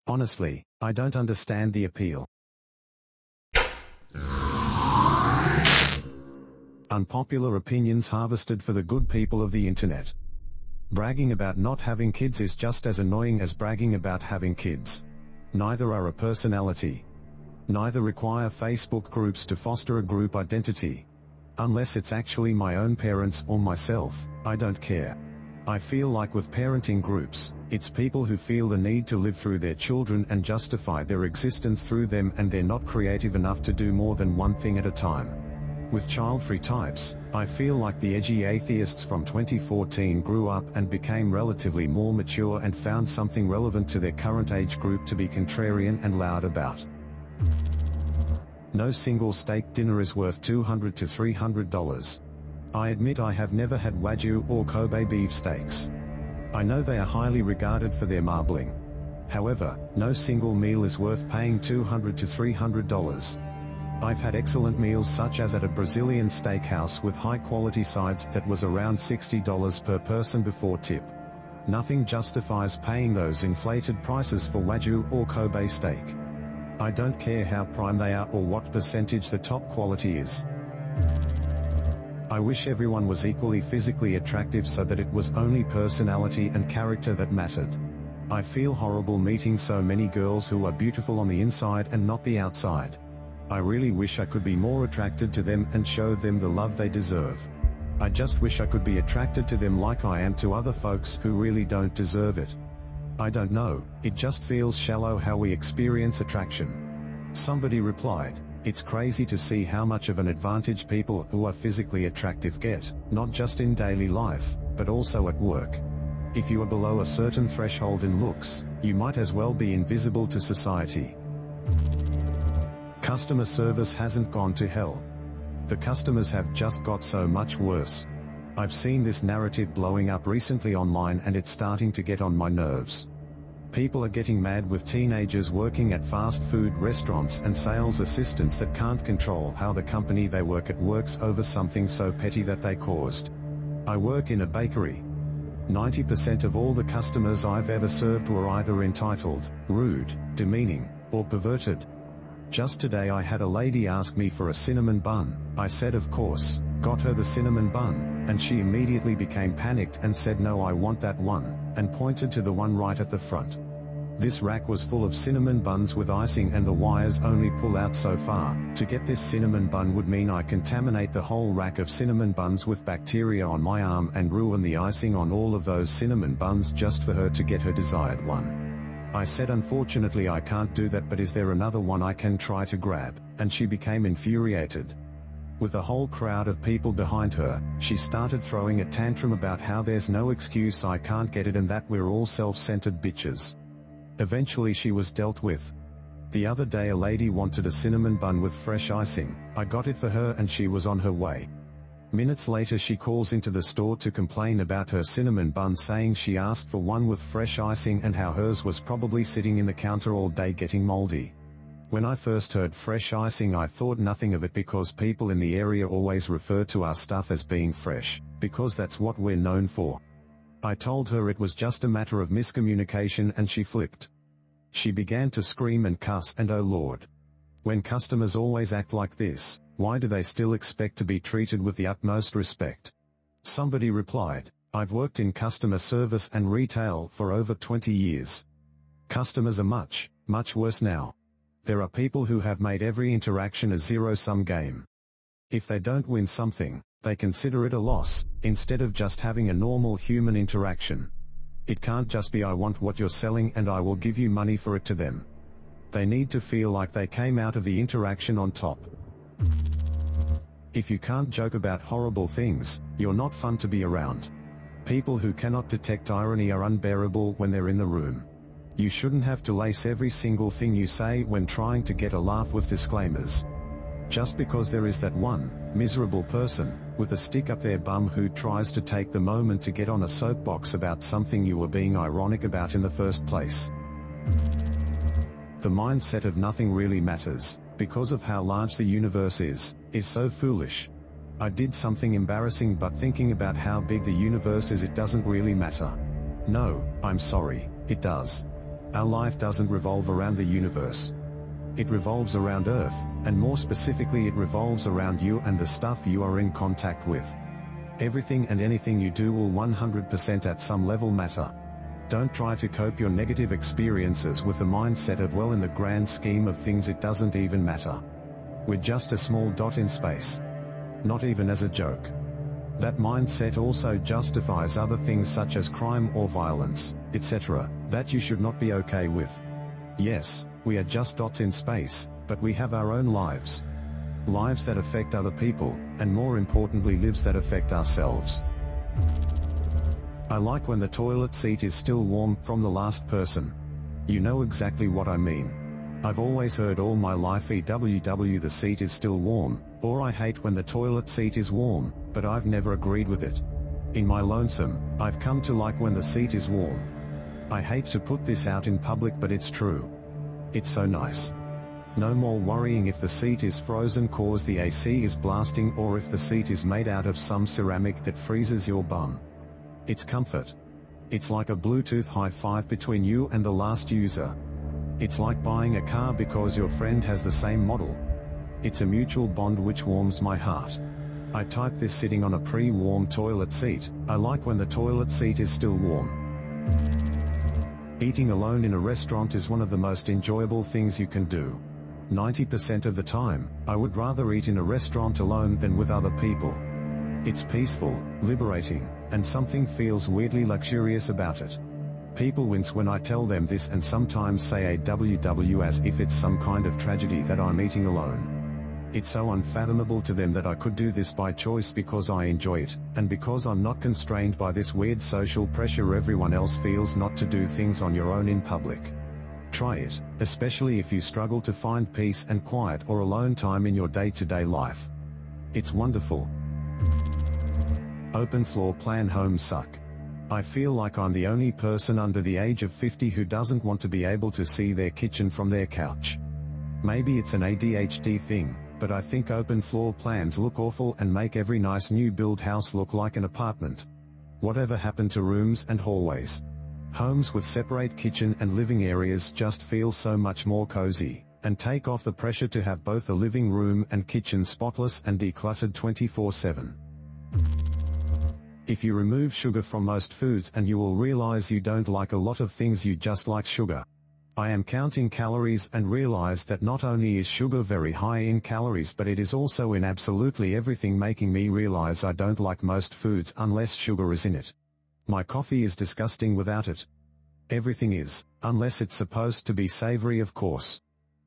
Honestly, I don't understand the appeal. Unpopular opinions harvested for the good people of the internet. Bragging about not having kids is just as annoying as bragging about having kids. Neither are a personality. Neither require Facebook groups to foster a group identity. Unless it's actually my own parents or myself, I don't care. I feel like with parenting groups, it's people who feel the need to live through their children and justify their existence through them, and they're not creative enough to do more than one thing at a time. With child-free types, I feel like the edgy atheists from 2014 grew up and became relatively more mature and found something relevant to their current age group to be contrarian and loud about. No single steak dinner is worth $200 to $300. I admit I have never had Wagyu or Kobe beef steaks. I know they are highly regarded for their marbling. However, no single meal is worth paying $200 to $300. I've had excellent meals such as at a Brazilian steakhouse with high-quality sides that was around $60 per person before tip. Nothing justifies paying those inflated prices for Wagyu or Kobe steak. I don't care how prime they are or what percentage the top quality is. I wish everyone was equally physically attractive so that it was only personality and character that mattered. I feel horrible meeting so many girls who are beautiful on the inside and not the outside. I really wish I could be more attracted to them and show them the love they deserve. I just wish I could be attracted to them like I am to other folks who really don't deserve it. I don't know, it just feels shallow how we experience attraction. Somebody replied, "It's crazy to see how much of an advantage people who are physically attractive get, not just in daily life, but also at work. If you are below a certain threshold in looks, you might as well be invisible to society." Customer service hasn't gone to hell. The customers have just got so much worse. I've seen this narrative blowing up recently online and it's starting to get on my nerves. People are getting mad with teenagers working at fast food restaurants and sales assistants that can't control how the company they work at works over something so petty that they caused. I work in a bakery. 90% of all the customers I've ever served were either entitled, rude, demeaning, or perverted. Just today I had a lady ask me for a cinnamon bun. I said of course, got her the cinnamon bun, and she immediately became panicked and said no, I want that one, and pointed to the one right at the front. This rack was full of cinnamon buns with icing and the wires only pull out so far. To get this cinnamon bun would mean I contaminate the whole rack of cinnamon buns with bacteria on my arm and ruin the icing on all of those cinnamon buns just for her to get her desired one. I said unfortunately I can't do that, but is there another one I can try to grab? And she became infuriated. With a whole crowd of people behind her, she started throwing a tantrum about how there's no excuse I can't get it and that we're all self-centered bitches. Eventually she was dealt with. The other day a lady wanted a cinnamon bun with fresh icing. I got it for her and she was on her way. Minutes later she calls into the store to complain about her cinnamon bun, saying she asked for one with fresh icing and how hers was probably sitting in the counter all day getting moldy. When I first heard fresh icing I thought nothing of it because people in the area always refer to our stuff as being fresh, because that's what we're known for. I told her it was just a matter of miscommunication and she flipped. She began to scream and cuss, and oh Lord. When customers always act like this, why do they still expect to be treated with the utmost respect? Somebody replied, I've worked in customer service and retail for over 20 years. Customers are much, much worse now. There are people who have made every interaction a zero-sum game. If they don't win something, they consider it a loss, instead of just having a normal human interaction. It can't just be I want what you're selling and I will give you money for it to them. They need to feel like they came out of the interaction on top. If you can't joke about horrible things, you're not fun to be around. People who cannot detect irony are unbearable when they're in the room. You shouldn't have to lace every single thing you say when trying to get a laugh with disclaimers. Just because there is that one miserable person with a stick up their bum who tries to take the moment to get on a soapbox about something you were being ironic about in the first place. The mindset of nothing really matters, because of how large the universe is so foolish. I did something embarrassing, but thinking about how big the universe is, it doesn't really matter. No, I'm sorry, it does. Our life doesn't revolve around the universe. It revolves around Earth, and more specifically it revolves around you and the stuff you are in contact with. Everything and anything you do will 100% at some level matter. Don't try to cope your negative experiences with the mindset of, well, in the grand scheme of things it doesn't even matter. We're just a small dot in space. Not even as a joke. That mindset also justifies other things such as crime or violence, etc., that you should not be okay with. Yes, we are just dots in space, but we have our own lives. Lives that affect other people, and more importantly lives that affect ourselves. I like when the toilet seat is still warm from the last person. You know exactly what I mean. I've always heard all my life EWW the seat is still warm, or I hate when the toilet seat is warm, but I've never agreed with it. In my lonesome, I've come to like when the seat is warm. I hate to put this out in public, but it's true. It's so nice. No more worrying if the seat is frozen cause the AC is blasting, or if the seat is made out of some ceramic that freezes your bum. It's comfort. It's like a Bluetooth high five between you and the last user. It's like buying a car because your friend has the same model. It's a mutual bond which warms my heart. I type this sitting on a pre-warm toilet seat. I like when the toilet seat is still warm. Eating alone in a restaurant is one of the most enjoyable things you can do. 90% of the time, I would rather eat in a restaurant alone than with other people. It's peaceful, liberating, and something feels weirdly luxurious about it. People wince when I tell them this and sometimes say AWW as if it's some kind of tragedy that I'm eating alone. It's so unfathomable to them that I could do this by choice because I enjoy it, and because I'm not constrained by this weird social pressure everyone else feels not to do things on your own in public. Try it, especially if you struggle to find peace and quiet or alone time in your day-to-day life. It's wonderful. Open floor plan homes suck. I feel like I'm the only person under the age of 50 who doesn't want to be able to see their kitchen from their couch. Maybe it's an ADHD thing, but I think open floor plans look awful and make every nice new build house look like an apartment. Whatever happened to rooms and hallways? Homes with separate kitchen and living areas just feel so much more cozy, and take off the pressure to have both the living room and kitchen spotless and decluttered 24/7. If you remove sugar from most foods, and you will realize you don't like a lot of things, you just like sugar. I am counting calories and realize that not only is sugar very high in calories, but it is also in absolutely everything, making me realize I don't like most foods unless sugar is in it. My coffee is disgusting without it. Everything is, unless it's supposed to be savory, of course.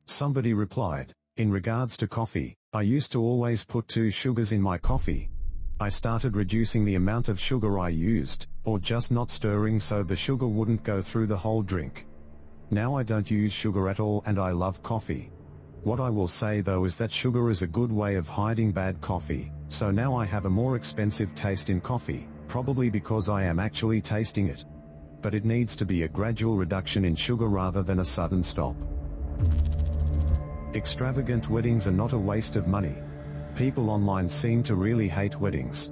Somebody replied, in regards to coffee, I used to always put 2 sugars in my coffee. I started reducing the amount of sugar I used, or just not stirring so the sugar wouldn't go through the whole drink. Now I don't use sugar at all and I love coffee. What I will say though is that sugar is a good way of hiding bad coffee, so now I have a more expensive taste in coffee, probably because I am actually tasting it. But it needs to be a gradual reduction in sugar rather than a sudden stop. Extravagant weddings are not a waste of money. People online seem to really hate weddings.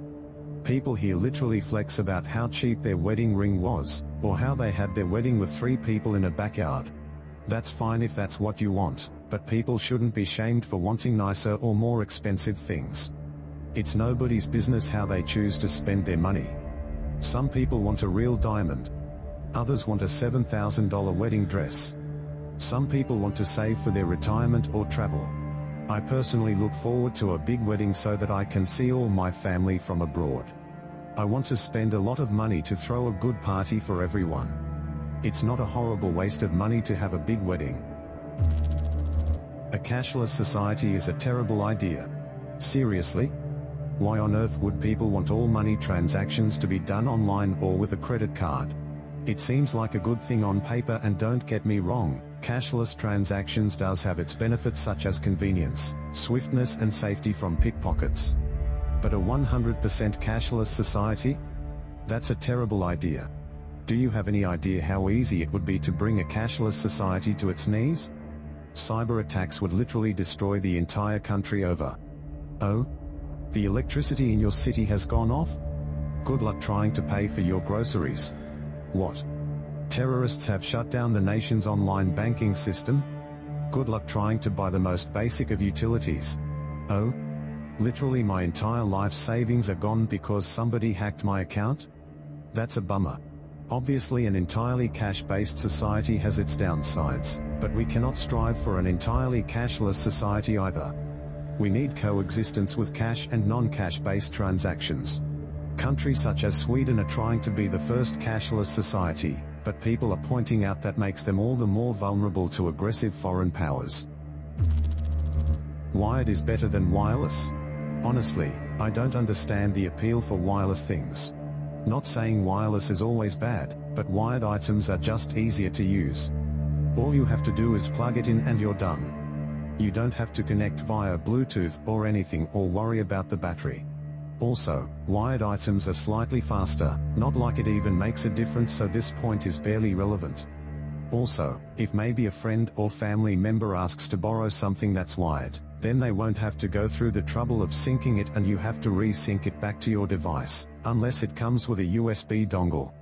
People here literally flex about how cheap their wedding ring was, or how they had their wedding with 3 people in a backyard. That's fine if that's what you want, but people shouldn't be shamed for wanting nicer or more expensive things. It's nobody's business how they choose to spend their money. Some people want a real diamond. Others want a $7,000 wedding dress. Some people want to save for their retirement or travel. I personally look forward to a big wedding so that I can see all my family from abroad. I want to spend a lot of money to throw a good party for everyone. It's not a horrible waste of money to have a big wedding. A cashless society is a terrible idea. Seriously? Why on earth would people want all money transactions to be done online or with a credit card? It seems like a good thing on paper, and don't get me wrong, cashless transactions does have its benefits such as convenience, swiftness and safety from pickpockets. But a 100% cashless society? That's a terrible idea. Do you have any idea how easy it would be to bring a cashless society to its knees? Cyber attacks would literally destroy the entire country over. Oh? The electricity in your city has gone off? Good luck trying to pay for your groceries. What? Terrorists have shut down the nation's online banking system? Good luck trying to buy the most basic of utilities. Oh? Literally my entire life savings are gone because somebody hacked my account? That's a bummer. Obviously an entirely cash-based society has its downsides, but we cannot strive for an entirely cashless society either. We need coexistence with cash and non-cash-based transactions. Countries such as Sweden are trying to be the first cashless society, but people are pointing out that makes them all the more vulnerable to aggressive foreign powers. Wired is better than wireless? Honestly, I don't understand the appeal for wireless things. Not saying wireless is always bad, but wired items are just easier to use. All you have to do is plug it in and you're done. You don't have to connect via Bluetooth or anything or worry about the battery. Also, wired items are slightly faster, not like it even makes a difference, so this point is barely relevant. Also, if maybe a friend or family member asks to borrow something that's wired, then they won't have to go through the trouble of syncing it and you have to re-sync it back to your device, unless it comes with a USB dongle.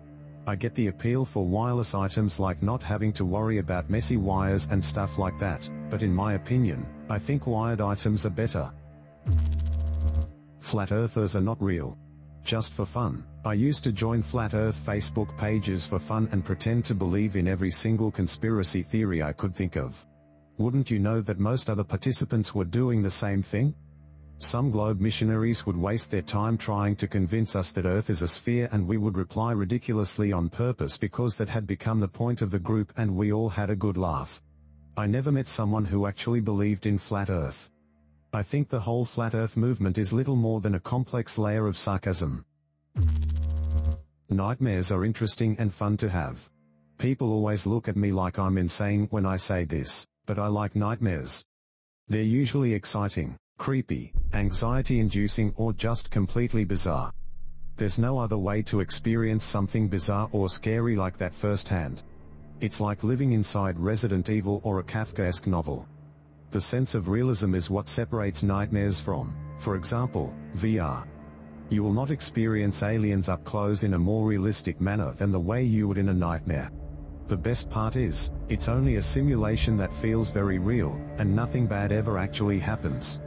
I get the appeal for wireless items like not having to worry about messy wires and stuff like that, but in my opinion, I think wired items are better. Flat earthers are not real. Just for fun, I used to join flat earth Facebook pages for fun and pretend to believe in every single conspiracy theory I could think of. Wouldn't you know that most other participants were doing the same thing? Some globe missionaries would waste their time trying to convince us that Earth is a sphere and we would reply ridiculously on purpose because that had become the point of the group and we all had a good laugh. I never met someone who actually believed in flat Earth. I think the whole flat Earth movement is little more than a complex layer of sarcasm. Nightmares are interesting and fun to have. People always look at me like I'm insane when I say this, but I like nightmares. They're usually exciting, creepy, anxiety-inducing or just completely bizarre. There's no other way to experience something bizarre or scary like that firsthand. It's like living inside Resident Evil or a Kafkaesque novel. The sense of realism is what separates nightmares from, for example, VR. You will not experience aliens up close in a more realistic manner than the way you would in a nightmare. The best part is, it's only a simulation that feels very real, and nothing bad ever actually happens.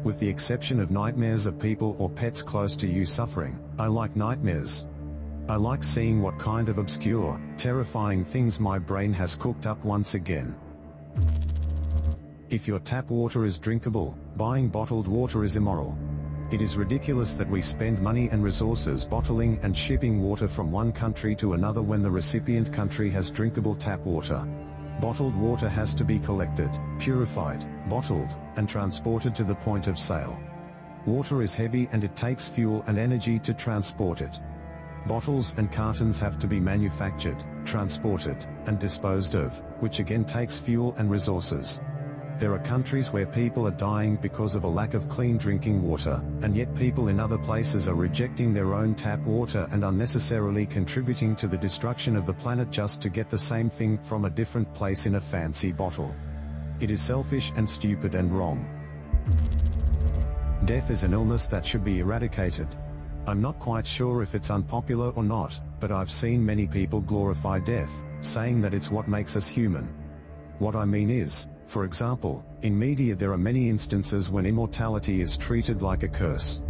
With the exception of nightmares of people or pets close to you suffering, I like nightmares. I like seeing what kind of obscure, terrifying things my brain has cooked up once again. If your tap water is drinkable, buying bottled water is immoral. It is ridiculous that we spend money and resources bottling and shipping water from one country to another when the recipient country has drinkable tap water. Bottled water has to be collected, purified, bottled, and transported to the point of sale. Water is heavy and it takes fuel and energy to transport it. Bottles and cartons have to be manufactured, transported, and disposed of, which again takes fuel and resources. There are countries where people are dying because of a lack of clean drinking water, and yet people in other places are rejecting their own tap water and unnecessarily contributing to the destruction of the planet just to get the same thing from a different place in a fancy bottle. It is selfish and stupid and wrong. Death is an illness that should be eradicated. I'm not quite sure if it's unpopular or not, but I've seen many people glorify death, saying that it's what makes us human. What I mean is, for example, in media there are many instances when immortality is treated like a curse.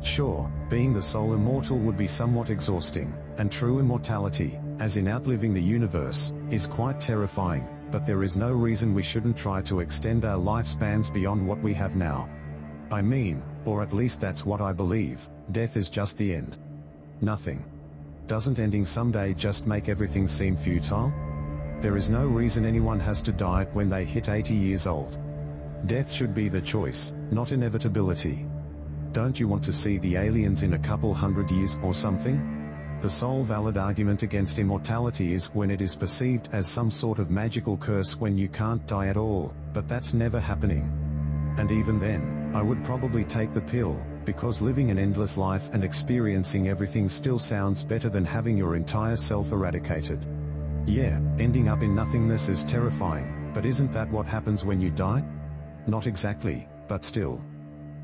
Sure, being the sole immortal would be somewhat exhausting, and true immortality, as in outliving the universe, is quite terrifying, but there is no reason we shouldn't try to extend our lifespans beyond what we have now. I mean, or at least that's what I believe, death is just the end. Nothing. Doesn't ending someday just make everything seem futile? There is no reason anyone has to die when they hit 80 years old. Death should be the choice, not inevitability. Don't you want to see the aliens in a couple hundred years or something? The sole valid argument against immortality is when it is perceived as some sort of magical curse when you can't die at all, but that's never happening. And even then, I would probably take the pill, because living an endless life and experiencing everything still sounds better than having your entire self eradicated. Yeah, ending up in nothingness is terrifying, but isn't that what happens when you die? Not exactly, but still.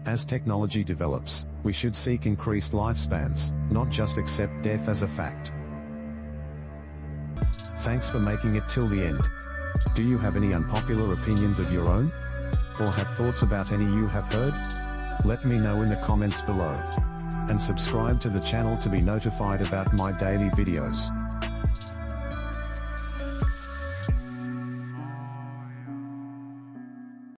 As technology develops, we should seek increased lifespans, not just accept death as a fact. Thanks for making it till the end. Do you have any unpopular opinions of your own? Or have thoughts about any you have heard? Let me know in the comments below. And subscribe to the channel to be notified about my daily videos.